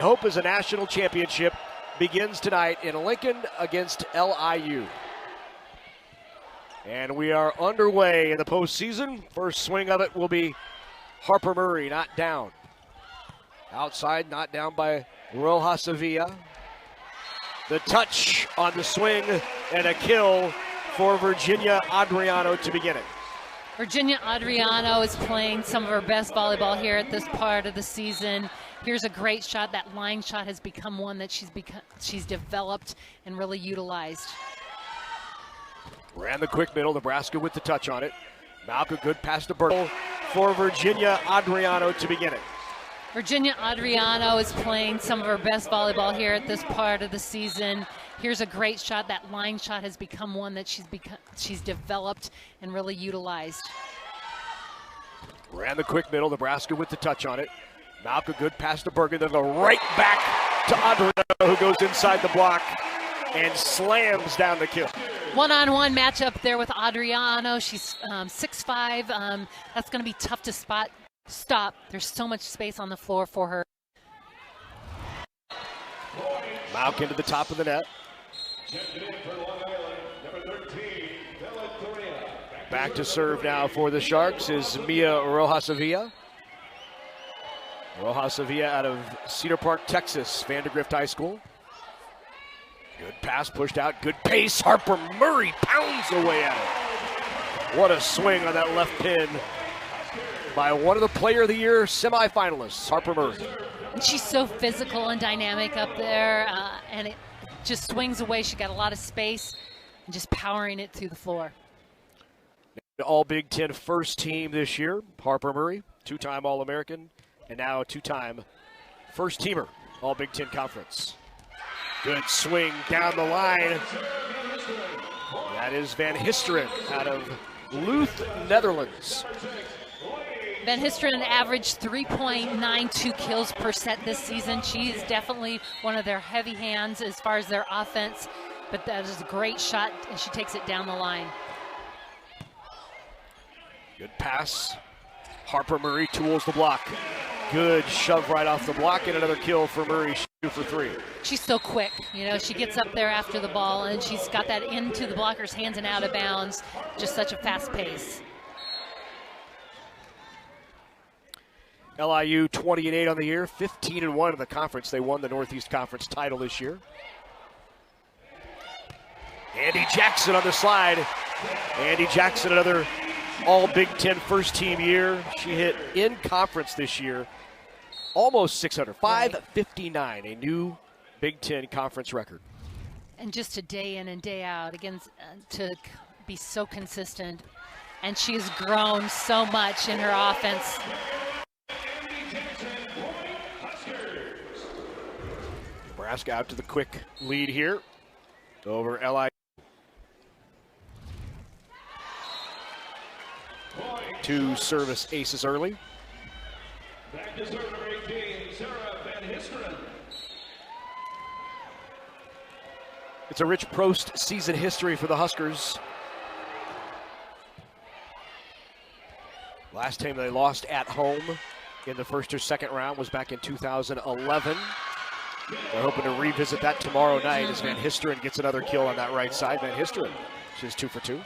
Hope is a national championship begins tonight in Lincoln against LIU. And we are underway in the postseason. First swing of it will be Harper Murray, not down. Outside, not down by Roja Sevilla. The touch on the swing and a kill for Virginia Adriano to begin it. Virginia Adriano is playing some of her best volleyball here at this part of the season. Here's a great shot. That line shot has become one that she's developed and really utilized. Ran the quick middle, Nebraska with the touch on it. Malka, good pass to Bertle for Virginia Adriano to begin it. Virginia Adriano is playing some of her best volleyball here at this part of the season. Here's a great shot. That line shot has become one that she's developed and really utilized. Ran the quick middle, Nebraska with the touch on it. Malka, good pass to Bergen, then the right back to Adriano, who goes inside the block and slams down the kill. One-on-one matchup there with Adriano. She's 6'5". That's going to be tough to stop. There's so much space on the floor for her. Malka into the top of the net. Back to serve now for the Sharks is Mia Roja Sevilla. Roja Sevilla out of Cedar Park, Texas, Vandergrift High School. Good pass pushed out, good pace. Harper Murray pounds away at it. What a swing on that left pin by one of the Player of the Year semifinalists, Harper Murray. And she's so physical and dynamic up there, and it just swings away. She got a lot of space and just powering it through the floor. All Big Ten first team this year, Harper Murray, two-time All-American, and now a two-time first teamer, All Big Ten Conference. Good swing down the line. That is Van Histeren out of Luth, Netherlands. Van Histeren averaged 3.92 kills per set this season. She is definitely one of their heavy hands as far as their offense, but that is a great shot, and she takes it down the line. Good pass. Harper Murray tools the block. Good shove right off the block, and another kill for Murray, 2 for 3. She's so quick. You know, she gets up there after the ball, and she's got that into the blocker's hands and out of bounds. Just such a fast pace. LIU 20-8 on the year, 15-1 in the conference. They won the Northeast Conference title this year. Andy Jackson on the slide. Andy Jackson, another All Big Ten first team year. She hit in conference this year almost 600, 559, a new Big Ten conference record. And just a day in and day out, again, to be so consistent. And she's grown so much in her offense. Nebraska out to the quick lead here over LIU. Two service aces early. Back to serve number 18, Sarah Van Histeren. It's a rich post-season history for the Huskers. Last time they lost at home in the first or second round was back in 2011. They're hoping to revisit that tomorrow night as Van Histeren gets another kill on that right side. Van Histeren, she's 2 for 2.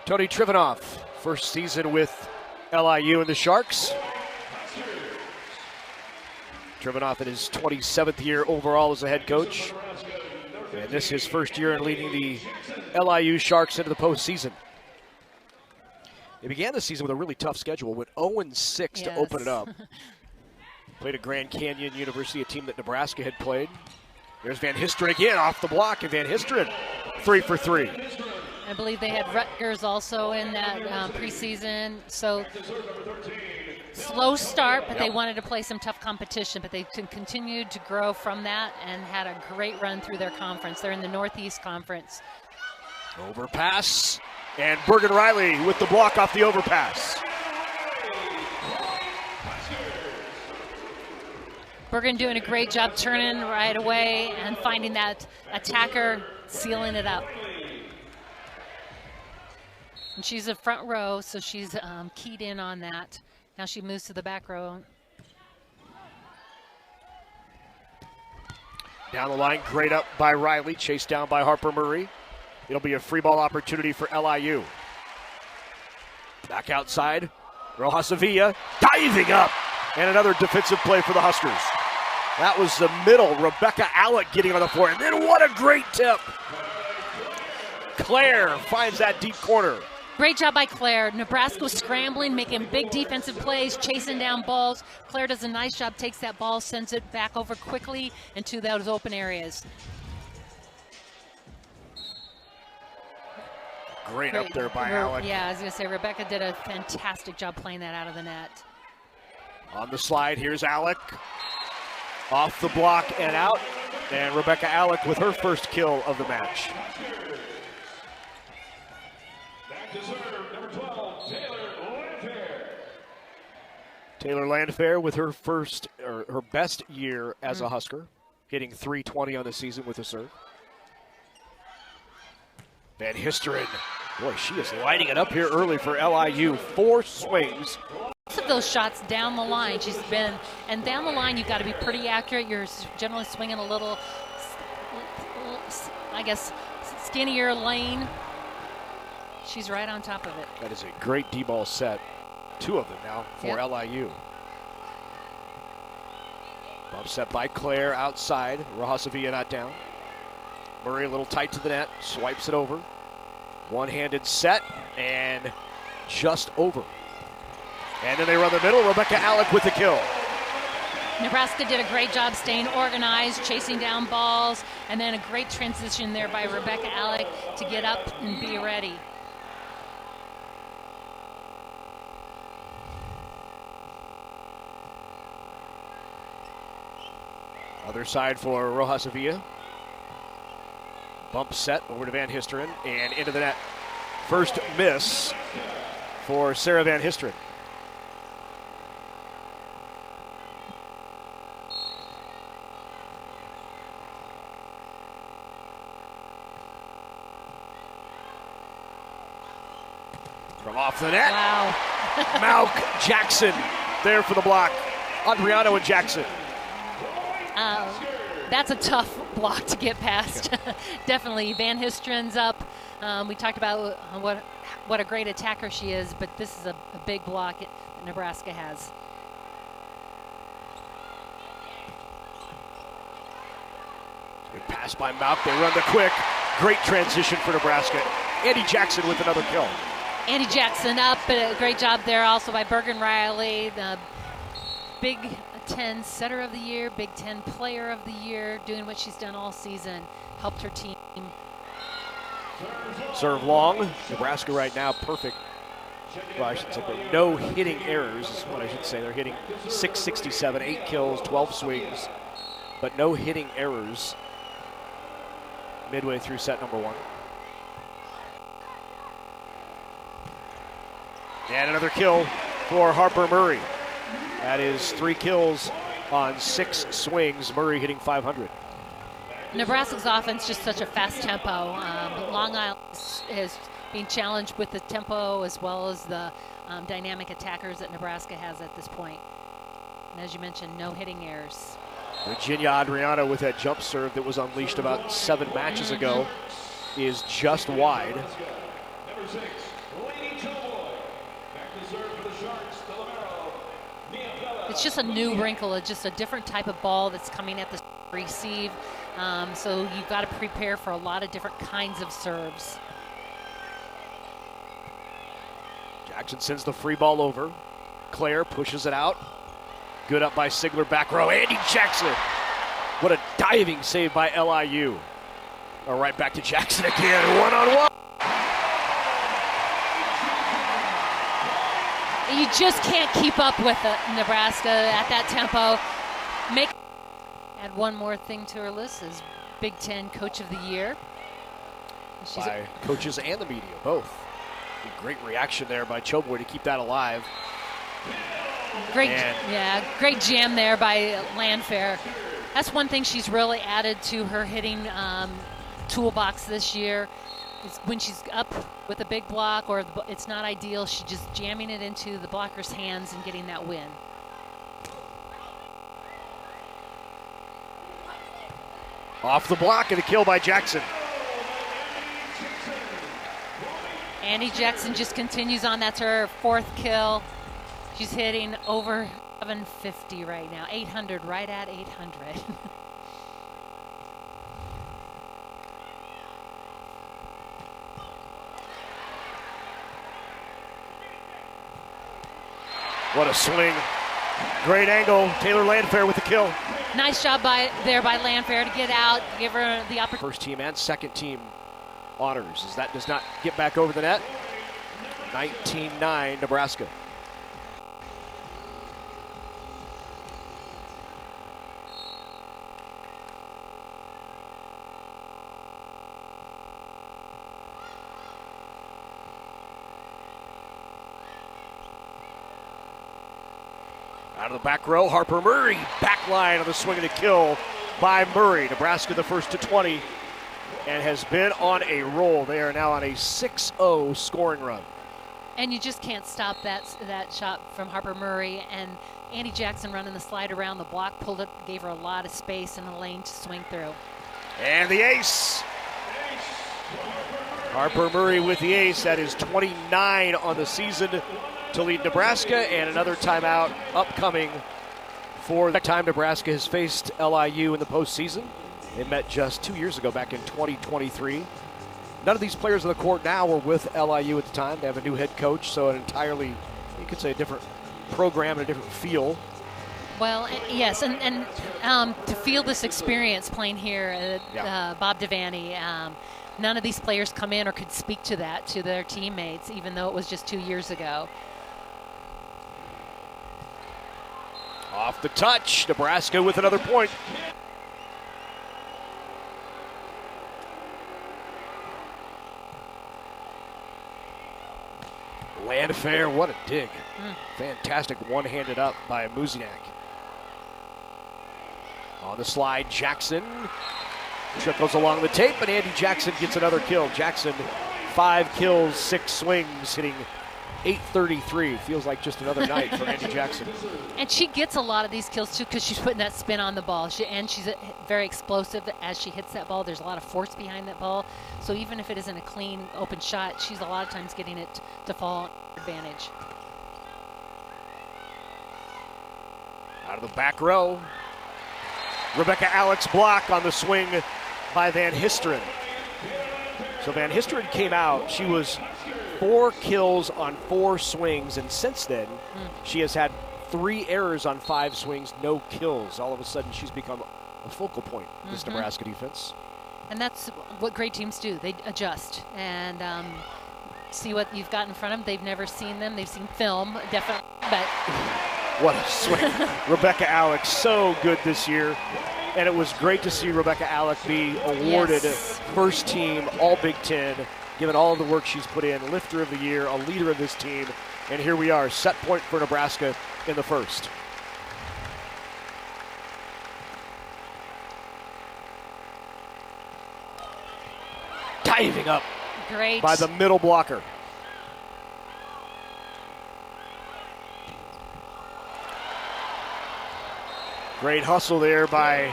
Tony Trivanoff, first season with LIU and the Sharks. Trivanoff in his 27th year overall as a head coach. And this is his first year in leading the LIU Sharks into the postseason. They began the season with a really tough schedule, went 0-6 to open it up. Played at Grand Canyon University, a team that Nebraska had played. There's Van Histeren again off the block, and Van Histeren 3 for 3. I believe they had Rutgers also in that preseason. So slow start, but they wanted to play some tough competition. But they continued to grow from that and had a great run through their conference. They're in the Northeast Conference. Overpass, and Bergen Riley with the block off the overpass. Bergen doing a great job turning right away and finding that attacker, sealing it up. And she's a front row, so she's keyed in on that. Now she moves to the back row. Down the line, great up by Riley, chased down by Harper Murray. It'll be a free ball opportunity for LIU. Back outside, Rojas Sevilla diving up, and another defensive play for the Huskers. That was the middle, Rebecca Alec getting on the floor, and then what a great tip. Claire finds that deep corner. Great job by Claire. Nebraska was scrambling, making big defensive plays, chasing down balls. Claire does a nice job, takes that ball, sends it back over quickly into those open areas. Great up there by Alec. Yeah, I was going to say, Rebecca did a fantastic job playing that out of the net. On the slide, here's Alec. Off the block and out. And Rebecca Alec with her first kill of the match. Back to serve, number 12, Taylor Landfair. Taylor Landfair with her her best year as a Husker, hitting .320 on the season with a serve. Van Histeren, boy, she is lighting it up here early for LIU. 4 swings. Most of those shots down the line, she's been, and down the line you've got to be pretty accurate. You're generally swinging a little, I guess, skinnier lane. She's right on top of it. That is a great D-ball set. 2 of them now for LIU. Bump set by Claire outside. Rojas Sevilla not down. Murray a little tight to the net, swipes it over. One-handed set, and just over. And then they run the middle. Rebecca Alec with the kill. Nebraska did a great job staying organized, chasing down balls, and then a great transition there by Rebecca Alec to get up and be ready. Other side for Rojas Sevilla. Bump set over to Van Histeren and into the net. First miss for Sarah Van Histeren. From off the net. Wow. Mauk Jackson there for the block. Adriano and Jackson. That's a tough block to get past. Definitely. Van Histeren's up. We talked about what a great attacker she is, but this is a big block that Nebraska has. Good pass by Mauk. They run the quick. Great transition for Nebraska. Andy Jackson with another kill. Andy Jackson up, but a great job there also by Bergen Riley, the Big Ten Setter of the Year, Big Ten Player of the Year, doing what she's done all season, helped her team. Serve long. Nebraska right now perfect. Well, I should say no hitting errors is what I should say. They're hitting .667, 8 kills, 12 swings, but no hitting errors midway through set number 1. And another kill for Harper Murray. That is 3 kills on 6 swings. Murray hitting .500. Nebraska's offense just such a fast tempo. Long Island is being challenged with the tempo as well as the dynamic attackers that Nebraska has at this point. And as you mentioned, no hitting errors. Virginia Adriano with that jump serve that was unleashed about 7 matches ago is just wide. Number 6, Lady Choboy. Back to serve for the Sharks, Delamero. It's just a new wrinkle. It's just a different type of ball that's coming at the receive. So you've got to prepare for a lot of different kinds of serves. Jackson sends the free ball over. Claire pushes it out. Good up by Sigler, back row. Andy Jackson. What a diving save by LIU. All right, back to Jackson again. One-on-one. You just can't keep up with Nebraska at that tempo. Add one more thing to her list is Big Ten Coach of the Year. By coaches and the media, both. A great reaction there by Choboy to keep that alive. Great jam there by Landfair. That's one thing she's really added to her hitting toolbox this year. when she's up with a big block or it's not ideal, she's just jamming it into the blocker's hands and getting that win. Off the block and a kill by Jackson. Andy Jackson just continues on. That's her 4th kill. She's hitting over 750 right now. 800, right at 800. What a swing. Great angle. Taylor Landfair with the kill. Nice job by Landfair to get out, give her the opportunity. First team and second team honors as that does not get back over the net. 19-9 Nebraska. Out of the back row, Harper Murray, back line on the swing and a kill by Murray. Nebraska the first to 20 and has been on a roll. They are now on a 6-0 scoring run. And you just can't stop that shot from Harper Murray. And Andy Jackson running the slide around the block, pulled it, gave her a lot of space and a lane to swing through. And the ace. Harper Murray with the ace. That is 29 on the season to lead Nebraska, and another timeout upcoming for the time Nebraska has faced LIU in the postseason. They met just 2 years ago, back in 2023. None of these players on the court now were with LIU at the time. They have a new head coach, so an entirely, you could say, a different program and a different feel. Well, yes, and to feel this experience playing here at Bob Devaney, none of these players come in or could speak to that to their teammates, even though it was just 2 years ago. Off the touch, Nebraska with another point. Landfair, what a dig. Fantastic one-handed up by Muziak. On the slide, Jackson trickles along the tape, and Andy Jackson gets another kill. Jackson, 5 kills, 6 swings, hitting .833. Feels like just another night for Andy Jackson. And she gets a lot of these kills too because she's putting that spin on the ball. And she's very explosive as she hits that ball. There's a lot of force behind that ball. So even if it isn't a clean, open shot, she's a lot of times getting it to fall on advantage. Out of the back row, Rebecca Alex block on the swing by Van Histeren. So Van Histeren came out. She was 4 kills on 4 swings, and since then, she has had 3 errors on 5 swings, no kills. All of a sudden, she's become a focal point of this Nebraska defense. And that's what great teams do. They adjust and see what you've got in front of them. They've never seen them. They've seen film, definitely, but... What a swing. Rebecca Alex, so good this year. And it was great to see Rebecca Alex be awarded first team All Big Ten, given all of the work she's put in, lifter of the year, a leader of this team. And here we are, set point for Nebraska in the first. Diving up great by the middle blocker. Great hustle there by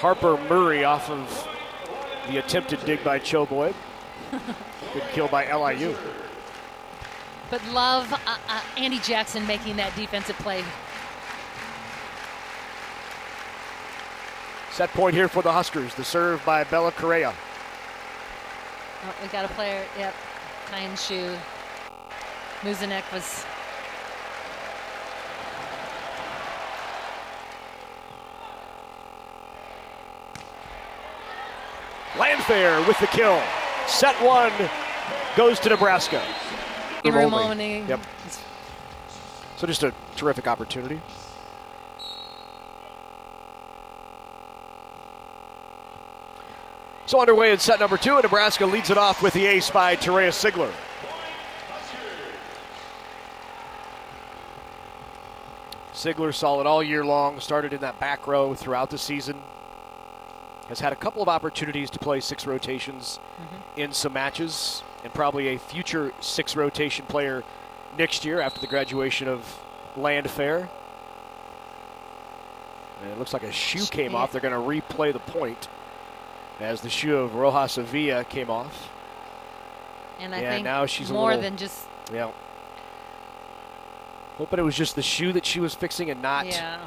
Harper Murray off of the attempted dig by Choboy. Good kill by LIU. But love Andy Jackson making that defensive play. Set point here for the Huskers. The serve by Bella Correa. Oh, we got a player, yep, kind shoe. Muzinek was... Landfair with the kill. Set 1 goes to Nebraska. Romani. Yep. So just a terrific opportunity. So underway in set number 2, and Nebraska leads it off with the ace by Terea Sigler. Sigler solid all year long, started in that back row throughout the season. has had a couple of opportunities to play 6 rotations in some matches, and probably a future 6 rotation player next year after the graduation of Land Fair. And it looks like a shoe came off. They're going to replay the point as the shoe of Rojas Avilla came off. And I think now she's more than just. Yeah. Hoping it was just the shoe that she was fixing and not. Yeah.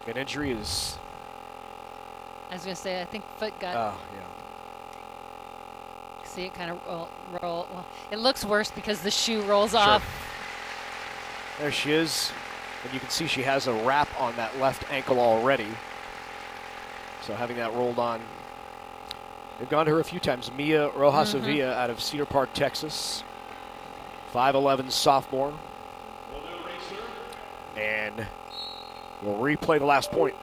An injury is. I was going to say, I think foot got. Oh, yeah. See it kind of roll. Well, it looks worse because the shoe rolls off. There she is. And you can see she has a wrap on that left ankle already. So having that rolled on. They've gone to her a few times. Mia Rojas Avilla out of Cedar Park, Texas. 5'11" sophomore. And we'll replay the last point.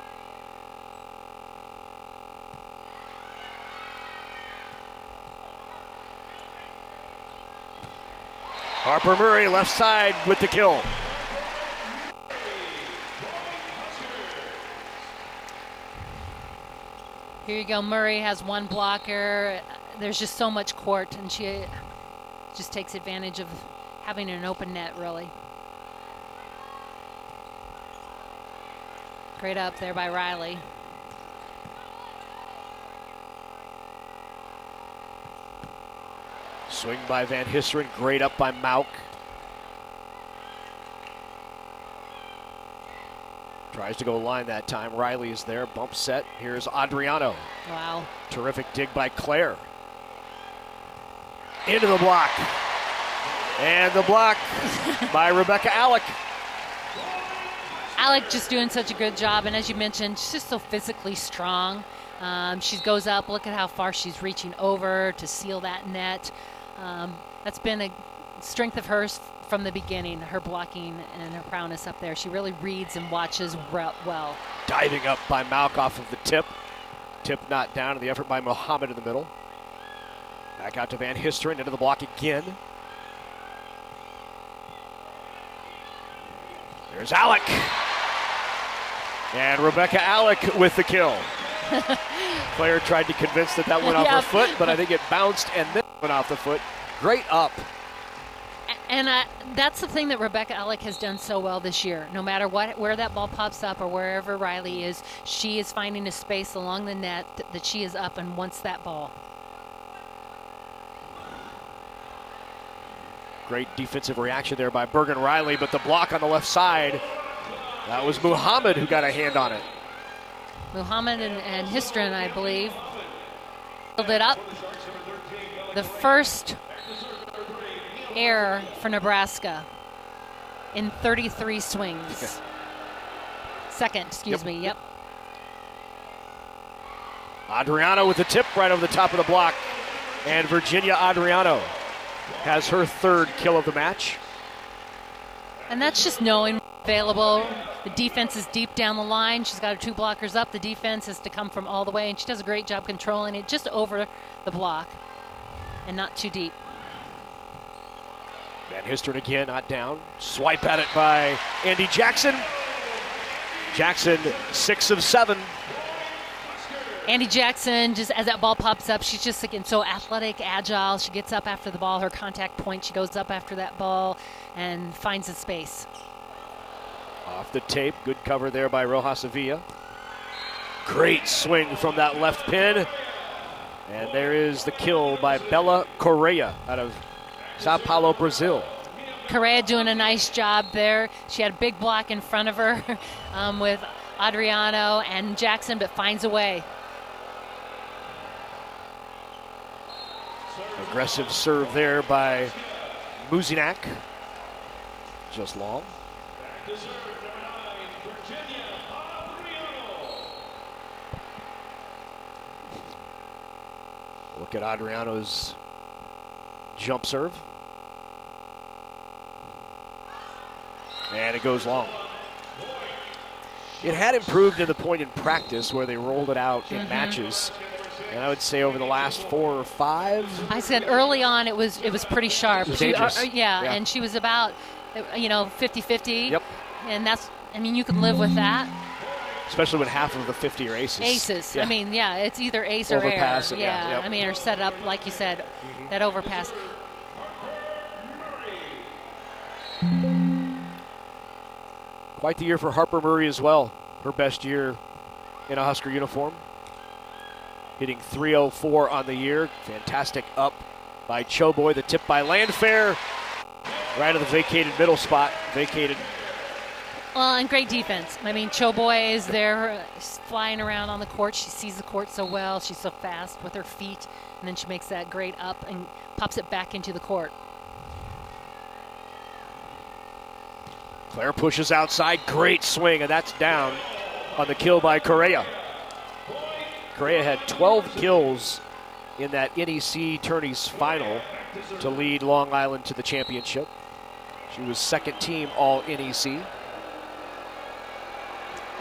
Harper Murray left side with the kill. Here you go. Murray has one blocker. There's just so much court, and she just takes advantage of having an open net, really. Great up there by Riley. Swing by Van Histeren, great up by Mauk. Tries to go line that time. Riley is there, bump set. Here's Adriano. Wow. Terrific dig by Claire. Into the block. And the block by Rebecca Alec. Alec just doing such a good job, and as you mentioned, she's just so physically strong. She goes up, look at how far she's reaching over to seal that net. That's been a strength of hers from the beginning, her blocking and her prowess up there. She really reads and watches well. Diving up by Mauk off of the tip. Tip not down, and the effort by Mohammed in the middle. Back out to Van Histeren, into the block again. There's Alec. And Rebecca Alec with the kill. Claire tried to convince that went off her foot, but I think it bounced and then went off the foot. Great up. And that's the thing that Rebecca Alec has done so well this year. No matter where that ball pops up or wherever Riley is, she is finding a space along the net that she is up and wants that ball. Great defensive reaction there by Bergen Riley, but the block on the left side, that was Muhammad who got a hand on it. Muhammad and Histren, I believe, filled it up. The first error for Nebraska in 33 swings. Okay. Second, excuse me, yep. Adriano with the tip right over the top of the block. And Virginia Adriano has her third kill of the match. And that's just knowing available. The defense is deep down the line. She's got her 2 blockers up. The defense has to come from all the way, and she does a great job controlling it just over the block and not too deep. Van Histeren again, not down. Swipe at it by Andy Jackson. Jackson, 6 of 7. Andy Jackson, just as that ball pops up, she's just again so athletic, agile. She gets up after the ball, her contact point. She goes up after that ball and finds a space. Off the tape, good cover there by Rojas Avilla. Great swing from that left pin. And there is the kill by Bella Correa out of Sao Paulo, Brazil. Correa doing a nice job there. She had a big block in front of her with Adriano and Jackson, but finds a way. Aggressive serve there by Muzinak. Just long. Look at Adriano's jump serve. And it goes long. It had improved to the point in practice where they rolled it out in matches. And I would say over the last 4 or 5. I said early on it was pretty sharp. It was dangerous. Yeah, and she was about, 50-50. Yep. And that's, you could live with that. especially when half of the 50 are aces. Aces. Yeah. I mean, yeah, it's either ace or Overpass air. it, yeah, yep. I mean, or set up, like you said, that overpass. Quite the year for Harper Murray as well. Her best year in a Husker uniform. Hitting .304 on the year. Fantastic up by Choboy. The tip by Landfair. Right at the vacated middle spot. Vacated. Well, and great defense. I mean, Choboy is there flying around on the court. She sees the court so well. She's so fast with her feet. And then she makes that great up and pops it back into the court. Claire pushes outside. Great swing, and that's down on the kill by Correa. Correa had 12 kills in that NEC tourneys final to lead Long Island to the championship. She was second team all NEC.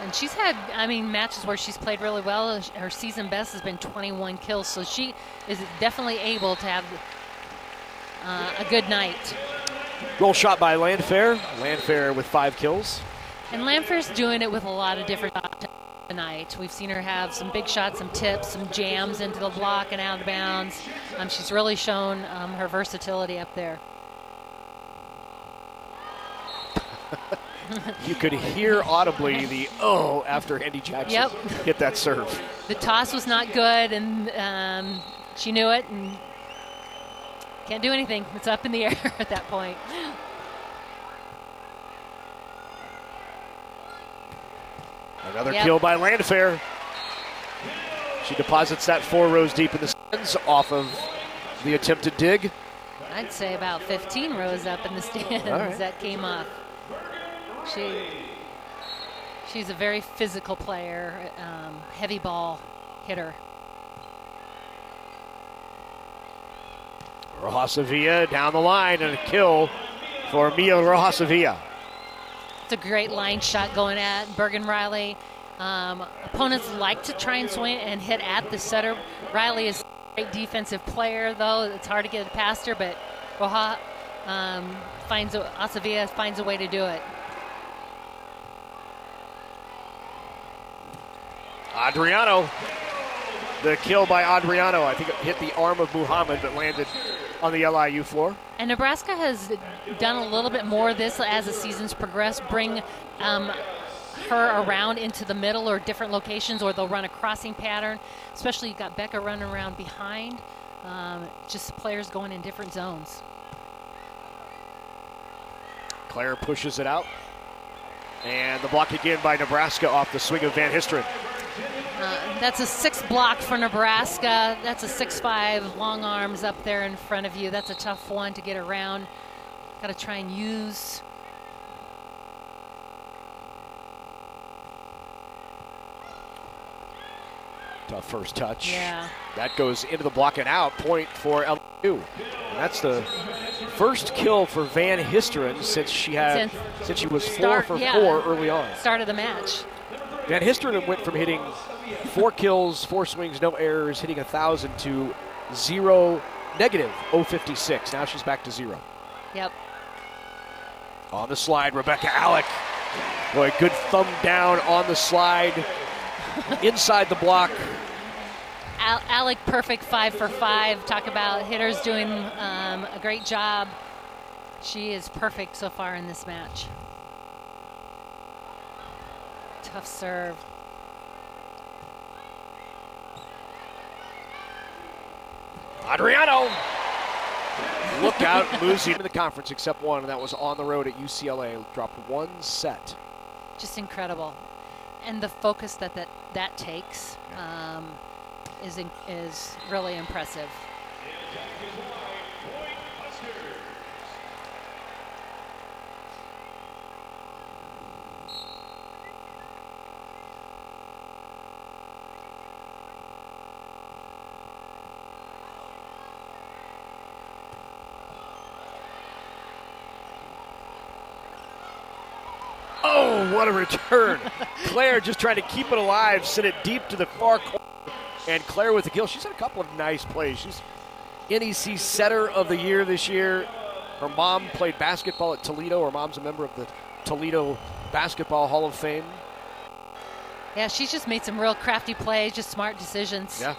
And she's had, I mean, matches where she's played really well. Her season best has been 21 kills, so she is definitely able to have a good night. Roll shot by Landfair. Landfair with 5 kills. And Landfair's doing it with a lot of different shots tonight. We've seen her have some big shots, some tips, some jams into the block and out of bounds. She's really shown her versatility up there. You could hear audibly the oh after Andy Jackson hit that serve. The toss was not good, and she knew it, and can't do anything. It's up in the air at that point. Another kill by Landfair. She deposits that 4 rows deep in the stands off of the attempted dig. I'd say about 15 rows up in the stands that came off. She's a very physical player, heavy ball hitter. Rojasavilla down the line and a kill for Mia Rojasavilla. It's a great line shot going at Bergen Riley. Opponents like to try and swing and hit at the setter. Riley is a great defensive player, though. It's hard to get it past her, but Rojasavilla finds a way to do it. Adriano, the kill by Adriano. I think it hit the arm of Muhammad, but landed on the LIU floor. And Nebraska has done a little bit more of this as the season's progressed, bring her around into the middle or different locations, or they'll run a crossing pattern. Especially you've got Becca running around behind, just players going in different zones. Claire pushes it out. And the block again by Nebraska off the swing of Van Histeren. That's a 6 block for Nebraska. That's a 6'5", long arms up there in front of you. That's a tough one to get around. Got to try and use. Tough first touch. Yeah. That goes into the block and out. Point for LIU. And that's the first kill for Van Histeren since she was 4 for 4 early on. Start of the match. Van Histeren went from hitting 4 kills, 4 swings, no errors, hitting 1,000 to negative 056. Now she's back to 0. Yep. On the slide, Rebecca Alec. Boy, good thumb down on the slide. Inside the block. Alec, perfect 5 for 5. Talk about hitters doing a great job. She is perfect so far in this match. Tough serve. Adriano. Look out, moves into the conference except one, and that was on the road at UCLA. Dropped 1 set. Just incredible. And the focus that takes is really impressive. Oh, what a return. Claire just trying to keep it alive, send it deep to the far corner. And Claire with the kill. She's had a couple of nice plays. She's NEC setter of the year this year. Her mom played basketball at Toledo. Her mom's a member of the Toledo Basketball Hall of Fame. Yeah, she's just made some real crafty plays, just smart decisions. Yeah.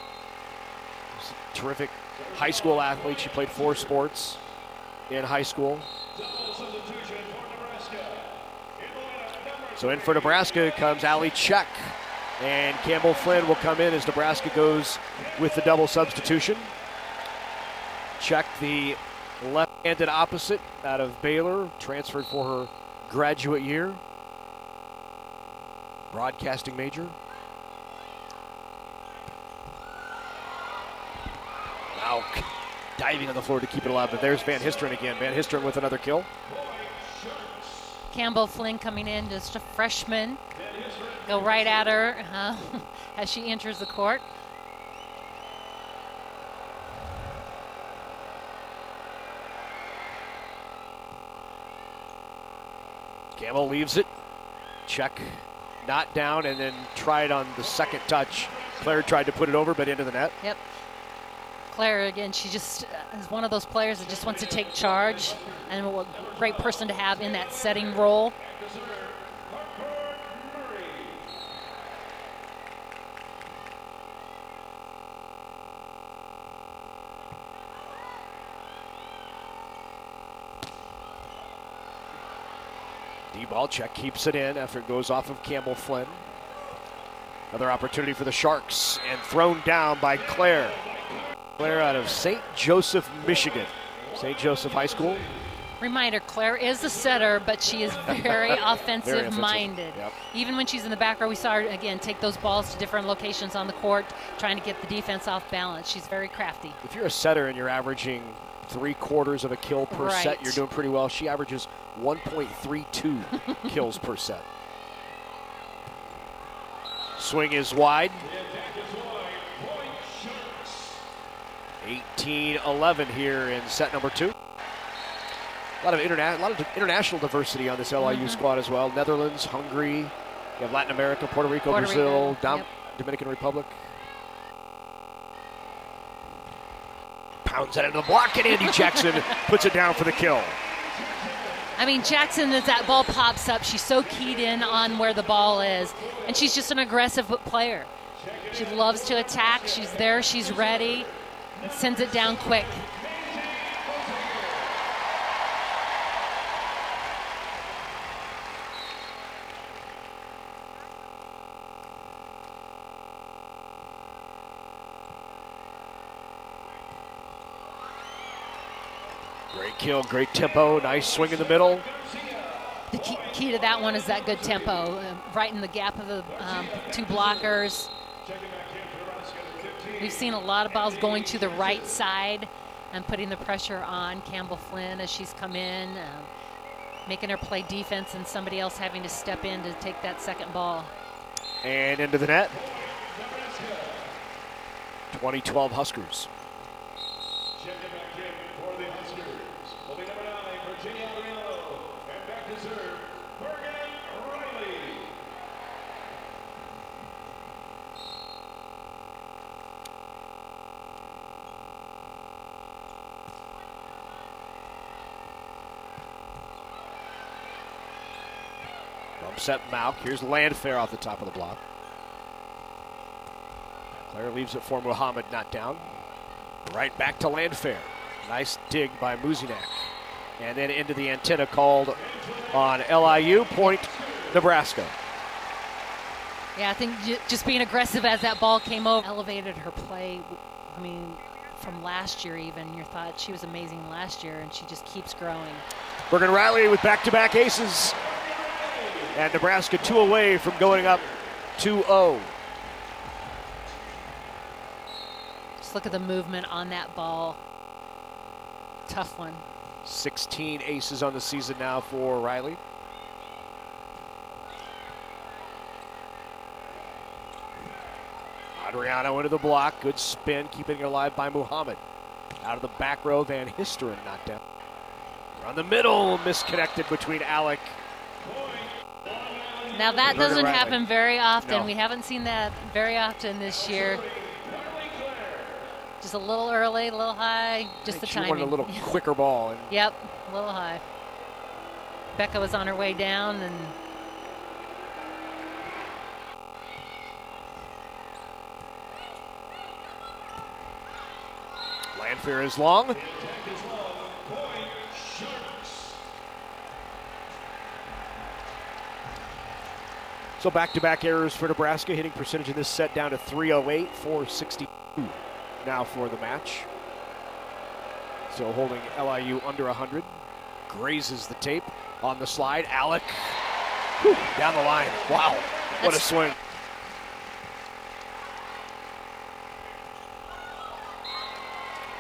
She's a terrific high school athlete. She played 4 sports in high school. So in for Nebraska comes Allie Check. And Campbell Flynn will come in as Nebraska goes with the double substitution. Check, the left-handed opposite out of Baylor, transferred for her graduate year. Broadcasting major. Now diving on the floor to keep it alive, but there's Van Histeren again. Van Histeren with another kill. Campbell Flynn coming in, just a freshman. Go right at her as she enters the court. Campbell leaves it. Check, not down, and then tried on the second touch. Claire tried to put it over, but into the net. Yep. Claire, again, she just is one of those players that just wants to take charge, and a great person to have in that setting role. D-ball, Check keeps it in after it goes off of Campbell Flynn. Another opportunity for the Sharks, and thrown down by Claire. Claire out of St. Joseph, Michigan. St. Joseph High School. Reminder, Claire is a setter, but she is very offensive-minded. Yep. Even when she's in the back row, we saw her, again, take those balls to different locations on the court, trying to get the defense off balance. She's very crafty. If you're a setter and you're averaging 3/4 of a kill per set, you're doing pretty well. She averages 1.32 kills per set. Swing is wide. 18-11 here in set number 2. A lot of international diversity on this LIU squad as well. Netherlands, Hungary, you have Latin America, Puerto Rico, Brazil, Dominican Republic. Pounds that into the block, and Andy Jackson puts it down for the kill. I mean, Jackson, as that ball pops up, she's so keyed in on where the ball is, and she's just an aggressive player. She loves to attack. She's there. She's ready. And sends it down quick. Great kill, great tempo, nice swing in the middle. The key to that one is that good tempo, right in the gap of the 2 blockers. We've seen a lot of balls going to the right side and putting the pressure on Campbell Flynn as she's come in, making her play defense and somebody else having to step in to take that second ball. And into the net. 2012 Huskers. Checking back in for the Huskers will be number 9, Virginia Adriano, and back to serve, Morgan Riley. Bump set Mauk. Here's Landfair off the top of the block. Claire leaves it for Muhammad, not down. Right back to Landfair. Nice dig by Muzinak. And then into the antenna called on LIU. Point, Nebraska. Yeah, I think just being aggressive as that ball came over elevated her play. I mean, from last year even, you thought she was amazing last year, and she just keeps growing. Morgan Riley with back-to-back aces. And Nebraska 2 away from going up 2-0. Just look at the movement on that ball. Tough one. 16 aces on the season now for Riley. Adriano into the block. Good spin, keeping it alive by Muhammad. Out of the back row, Van Histeren knocked down. Around the middle, misconnected between Alec. Now that doesn't happen very often. No. We haven't seen that very often this year. Just a little early, a little high, just the timing. She wanted a little quicker ball. And yep, a little high. Becca was on her way down, and Fair is long. So back-to-back errors for Nebraska. Hitting percentage in this set down to 308, 462 now for the match. So holding LIU under 100. Grazes the tape on the slide. Alec down the line. Wow, what a swing.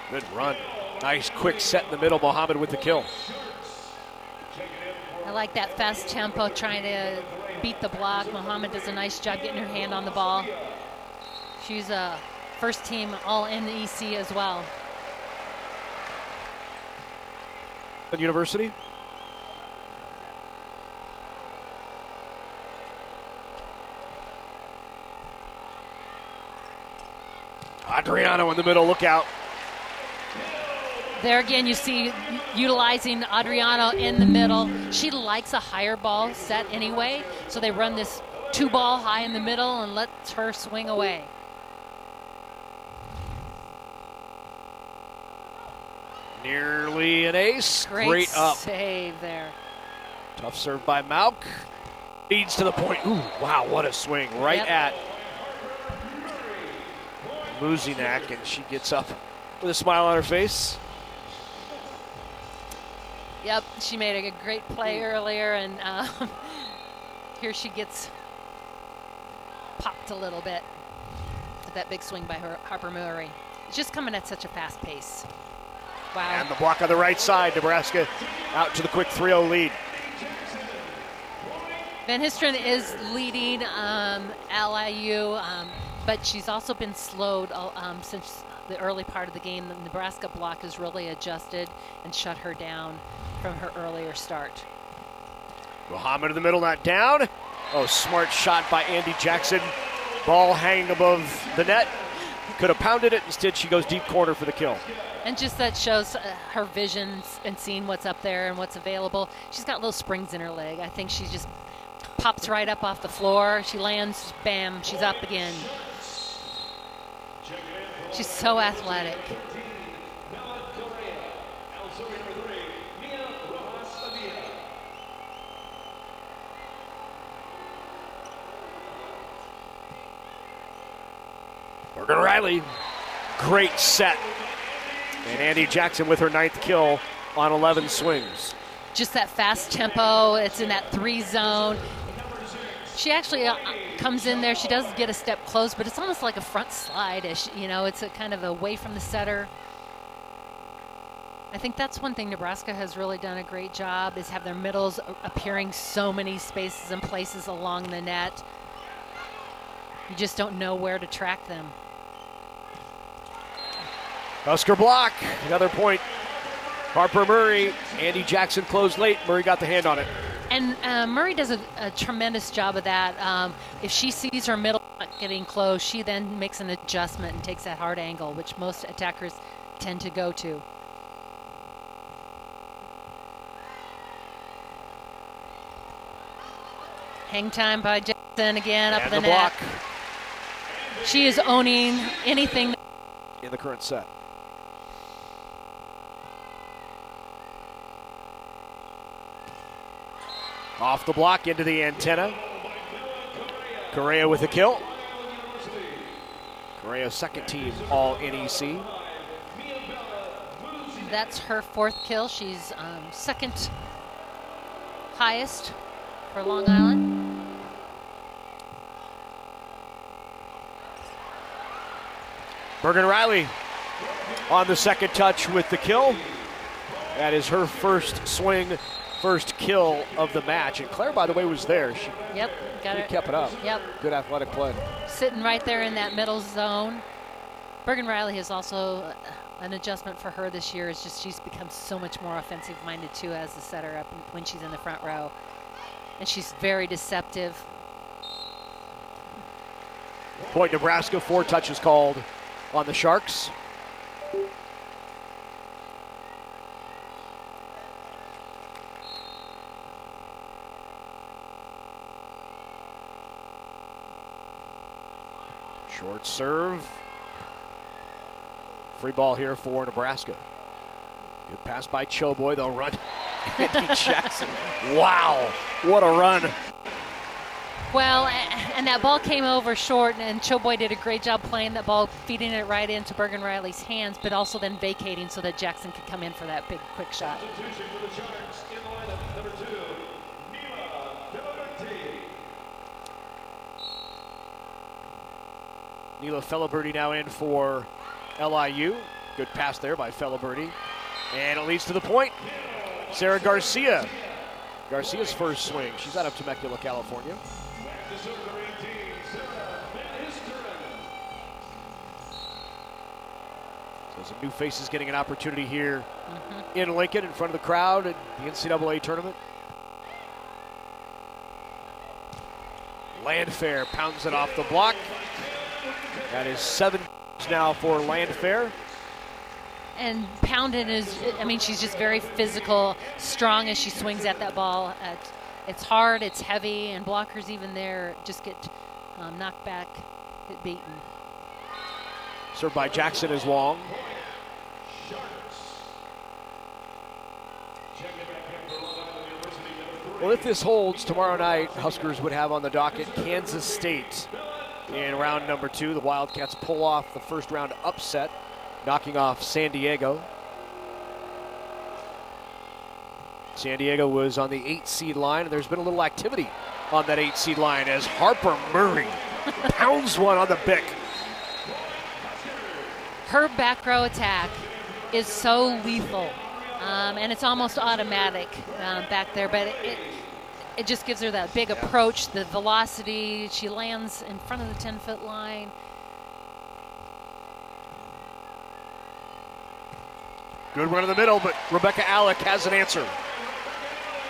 Good run. Nice quick set in the middle. Mohammed with the kill. I like that fast tempo, trying to beat the block. Mohammed does a nice job getting her hand on the ball. She's a first team all NEC as well. University. Adriano in the middle, look out. There again, you see utilizing Adriano in the middle. She likes a higher ball set anyway, so they run this 2-ball high in the middle and lets her swing away. Nearly an ace. Great up. Save there. Tough serve by Mauk. Leads to the point. Ooh, wow, what a swing. Right at Muzinak, and she gets up with a smile on her face. Yep, she made a great play earlier, and here she gets popped a little bit with that big swing by Harper Murray. It's just coming at such a fast pace. Wow. And the block on the right side. Nebraska out to the quick 3-0 lead. Van Histeren is leading LIU, but she's also been slowed since the early part of the game. The Nebraska block has really adjusted and shut her down from her earlier start. Mohammed in the middle, not down. Oh, smart shot by Andy Jackson. Ball hanging above the net. Could have pounded it. Instead, she goes deep corner for the kill. And just that shows her vision and seeing what's up there and what's available. She's got little springs in her leg. I think she just pops right up off the floor. She lands, bam, she's up again. She's so athletic. Morgan Riley, great set. And Andy Jackson with her 9th kill on 11 swings. Just that fast tempo. It's in that 3 zone. She actually comes in there. She does get a step close, but it's almost like a front slide-ish. You know, it's a kind of away from the setter. I think that's one thing Nebraska has really done a great job, is have their middles appearing so many spaces and places along the net. You just don't know where to track them. Husker block, another point. Harper Murray, Andy Jackson closed late. Murray got the hand on it. And Murray does a tremendous job of that. If she sees her middle not getting close, she then makes an adjustment and takes that hard angle, which most attackers tend to go to. Hang time by Jackson again, up And the net. block She is owning anything in the current set. Off the block into the antenna. Correa with a kill. Correa second team all NEC. That's her 4th kill. She's second highest for Long Island. Morgan Riley on the second touch with the kill. That is her first swing, first kill of the match. And Claire, by the way, was there. She Got it. kept it up. Yep. Good athletic play. Sitting right there in that middle zone. Bergen Riley has also an adjustment for her this year. Is just she's become so much more offensive minded too as the setter up when she's in the front row, and she's very deceptive. Point Nebraska, 4 touches called on the Sharks. Short serve. Free ball here for Nebraska. Good pass by Choboy. They'll run. Andy Jackson. Wow, what a run. Well, and that ball came over short, and Choboy did a great job playing that ball, feeding it right into Bergen Riley's hands, but also then vacating so that Jackson could come in for that big, quick shot. Substitution for the Sharks in lineup, number 2, Neela Feliberti now in for LIU. Good pass there by Feliberti. And it leads to the point. Sarah Garcia. Garcia's first swing. She's out of Temecula, California. So some new faces getting an opportunity here in Lincoln in front of the crowd at the NCAA tournament. Landfair pounds it off the block. That is 7 now for Landfair. And Poundin is, I mean, she's just very physical, strong as she swings at that ball. It's hard, it's heavy, and blockers even there just get knocked back, get beaten. Served by Jackson is long. Well, if this holds, tomorrow night, Huskers would have on the docket Kansas State in round number 2. The Wildcats pull off the first round upset, knocking off San Diego. San Diego was on the 8 seed line, and there's been a little activity on that 8 seed line as Harper Murray pounds one on the bick. Her back row attack is so lethal, and it's almost automatic back there, but it just gives her that big approach, the velocity. She lands in front of the 10-foot line. Good run in the middle, but Rebecca Alec has an answer.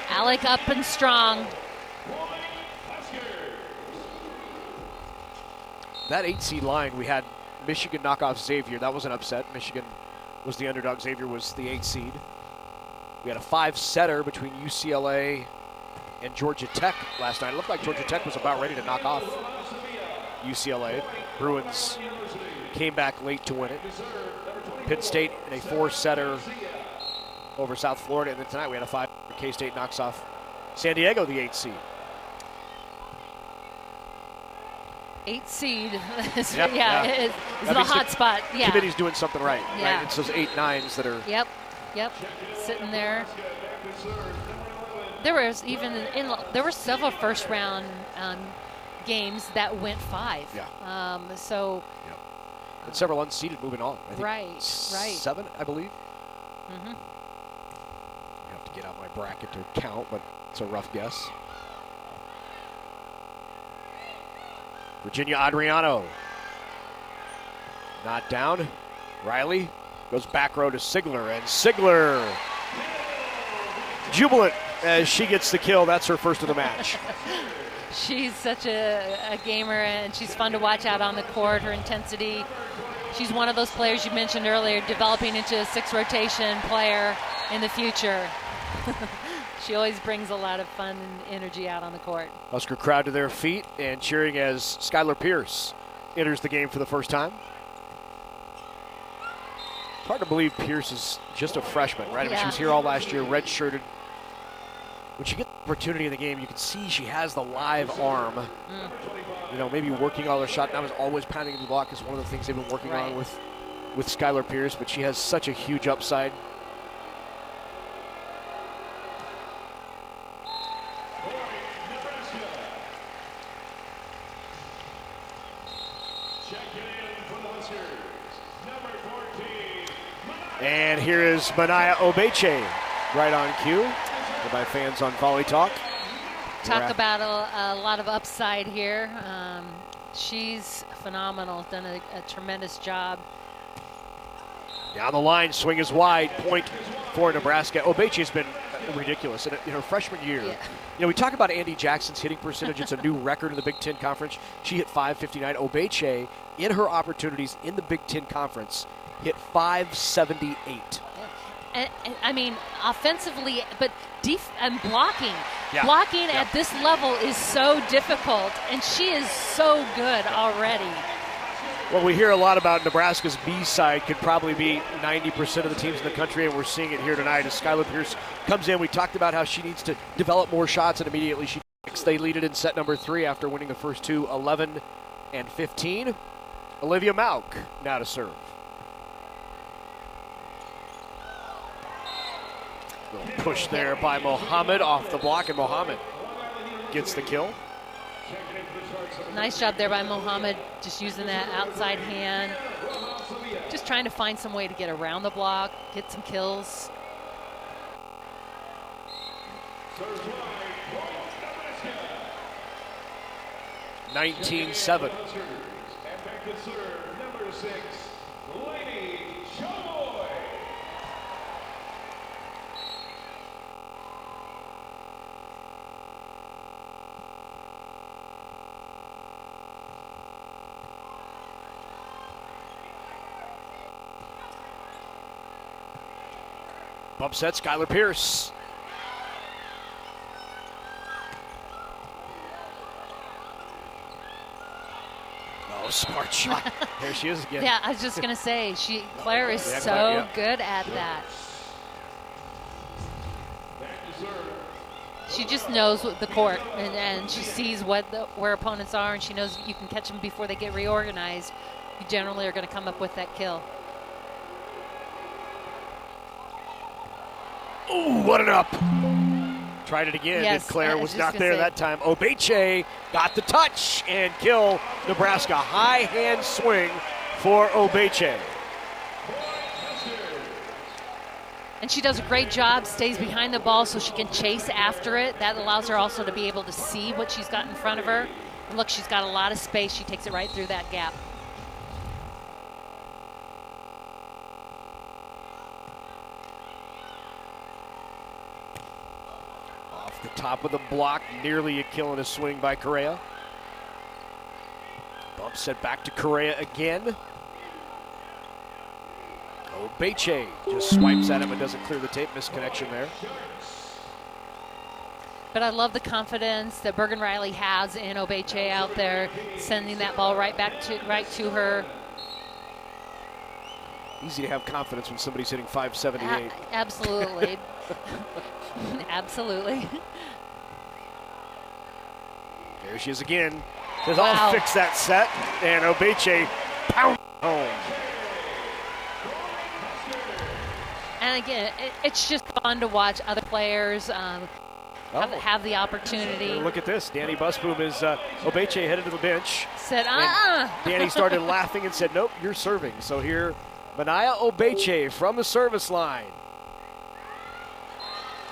Alec up and strong. That 8 seed line, we had Michigan knock off Xavier. That was an upset. Michigan was the underdog. Xavier was the 8 seed. We had a 5-setter between UCLA and Georgia Tech last night. It looked like Georgia Tech was about ready to knock off UCLA. Bruins came back late to win it. Penn State in a 4-setter over South Florida. And then tonight we had a 5. K-State knocks off San Diego, the 8 seed. 8 seed. It's the hot spot. Yeah. Committee's doing something right. Yeah. Right? It's those 8-9s that are. Yep. Sitting there. There was even there were several first round games that went 5. Yeah. And several unseeded moving on. I think right. 7, I believe. Mm-hmm. I have to get out my bracket to count, but it's a rough guess. Virginia Adriano. Not down. Riley goes back row to Sigler, and Sigler jubilant as she gets the kill. That's her first of the match. She's such a gamer, and she's fun to watch out on the court, her intensity. She's one of those players you mentioned earlier, developing into a 6-rotation player in the future. She always brings a lot of fun and energy out on the court. Husker crowd to their feet and cheering as Skylar Pierce enters the game for the first time. It's hard to believe Pierce is just a freshman, right? I mean, she was here all last year, red-shirted. When she gets the opportunity in the game, you can see she has the live arm. You know, maybe working all her shot. Now is always pounding the block is one of the things they've been working on with Skylar Pierce, but she has such a huge upside. And here is Manaya Obeche right on cue by fans on Volley Talk. Talk about a lot of upside here. She's phenomenal, done a tremendous job. Down the line, swing is wide, point for Nebraska. Obeche's been ridiculous in her freshman year. Yeah. You know, we talk about Andy Jackson's hitting percentage. It's a new record in the Big Ten Conference. She hit .559. Obeche, in her opportunities in the Big Ten Conference, hit .578. And I mean, offensively, but and blocking. Yeah. Blocking at this level is so difficult, and she is so good already. Well, we hear a lot about Nebraska's B side could probably be 90% of the teams in the country, and we're seeing it here tonight as Skylar Pierce comes in. We talked about how she needs to develop more shots, and immediately she takes. They lead it in set number 3 after winning the first two, 11 and 15. Olivia Mauk now to serve. Little push there by Mohammed off the block, and Mohammed gets the kill. Nice job there by Mohammed, just using that outside hand. Just trying to find some way to get around the block, get some kills. And 19-7. back to serve, number 6, Lady Showboy. Bump set, Skylar Pierce. Oh, smart shot. There she is again. Yeah, I was just gonna say, Claire is Yeah, so Claire, yeah. good at that. Back to serve. She just knows the court, and she sees where opponents are, and she knows you can catch them before they get reorganized. You generally are going to come up with that kill. Ooh, what an up. Tried it again, Yes, and Claire I was was just not gonna there say. that time. Obeche got the touch and kill Nebraska. High hand swing for Obeche. And she does a great job, stays behind the ball so she can chase after it. That allows her also to be able to see what she's got in front of her. And look, she's got a lot of space. She takes it right through that gap. Off the top of the block, nearly a kill and a swing by Correa. Bump set back to Correa again. Obeche just swipes at him and doesn't clear the tape. Misconnection there. But I love the confidence that Bergen Riley has in Obeche out there, sending that ball right to her. Easy to have confidence when somebody's hitting 578. Absolutely. Absolutely. There she is again. Says, Wow. I'll fix that set. And Obeche pound home. And again, it's just fun to watch other players have the opportunity. Look at this. Danny Busboom is Obeche headed to the bench. Said, And Danny started laughing and said, nope, you're serving. So here, Manaya Obeche from the service line.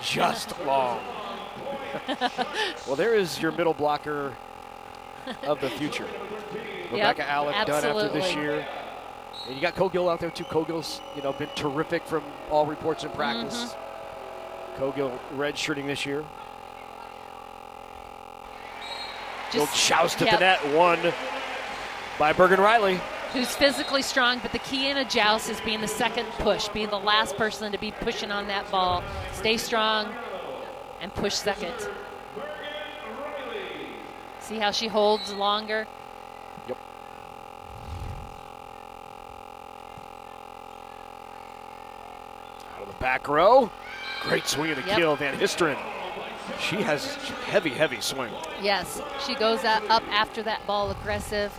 Just long. Well, there is your middle blocker of the future. Rebecca Alec done after this absolutely. year. And you got Cogill out there too. Cogill's, been terrific from all reports in practice. Cogill redshirting this year. Little joust at the net, won by Bergen Riley. Who's physically strong, but the key in a joust is being the second push, being the last person to be pushing on that ball. Stay strong and push second. See how she holds longer? Yep. Out of the back row. Great swing and a kill, Van Histeren. She has heavy, heavy swing. Yes, she goes up after that ball, aggressive.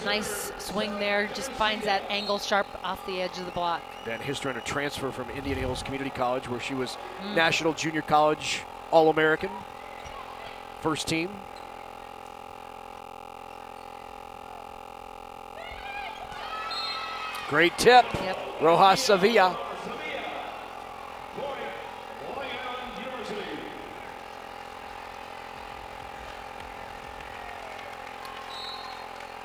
Nice swing there, just finds that angle sharp off the edge of the block. Van Histeren, a transfer from Indian Hills Community College, where she was National Junior College All-American, first team. Great tip, Rojas Sevilla.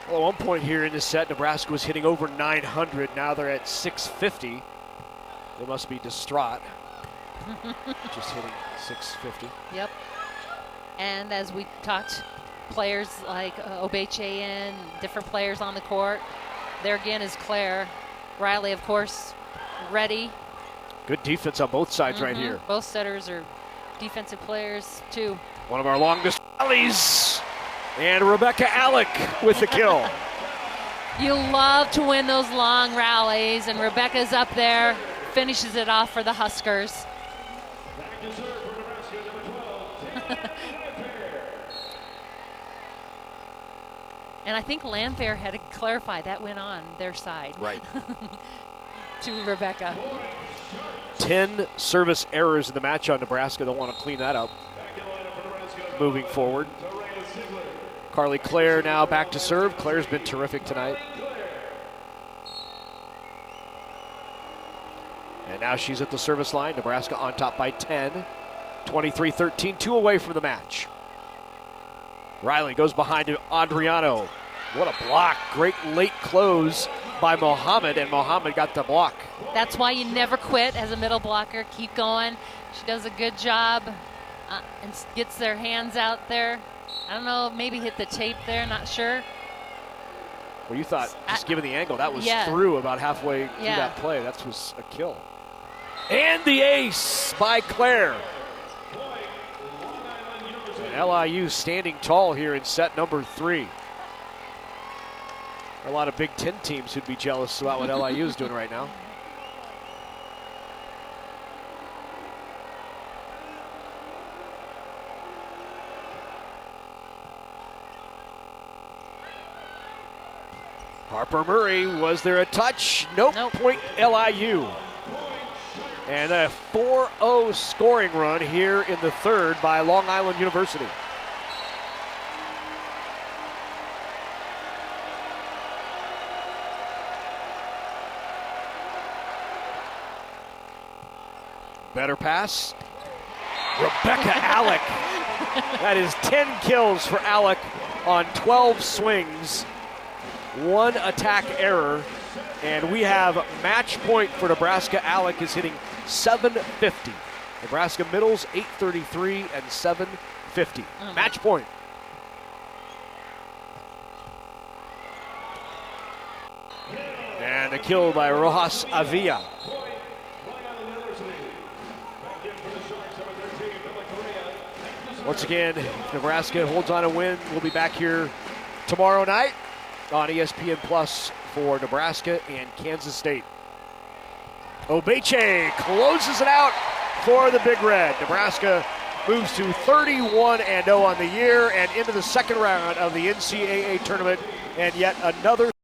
Well, at one point here in this set, Nebraska was hitting over 900. Now they're at 650. They must be distraught. Just hitting 650. Yep. And as we talked, players like Obeche in, different players on the court. There again is Claire. Riley, of course, ready. Good defense on both sides right here. Both setters are defensive players, too. One of our longest rallies. And Rebecca Alec with the kill. You love to win those long rallies, and Rebecca's up there, finishes it off for the Huskers. Back to serve for Nebraska, number 12. And I think Landfair had to clarify that went on their side. Right. To Rebecca. 10 service errors in the match on Nebraska. They'll want to clean that up moving forward. Carly Clare now back to serve. Claire's been terrific tonight. And now she's at the service line. Nebraska on top by 10. 23-13, 2 away from the match. Riley goes behind to Adriano. What a block. Great late close by Mohammed, and Mohammed got the block. That's why you never quit as a middle blocker. Keep going. She does a good job and gets their hands out there. I don't know, maybe hit the tape there, not sure. Well, you thought, just given the angle, that was yeah. through about halfway through that play. That was a kill. And the ace by Claire. And LIU standing tall here in set number 3. A lot of Big Ten teams who'd be jealous about what LIU is doing right now. Harper Murray, was there a touch? Nope. Point LIU. And a 4-0 scoring run here in the third by Long Island University. Better pass. Rebecca Alec. That is 10 kills for Alec on 12 swings. 1 attack error. And we have match point for Nebraska. Alec is hitting 750. Nebraska middles 833 and 750. Match point. And a kill by Rojas Avila. Once again, Nebraska holds on a win. We'll be back here tomorrow night on ESPN Plus for Nebraska and Kansas State. Obeche closes it out for the Big Red. Nebraska moves to 31-0 on the year and into the second round of the NCAA tournament, and yet another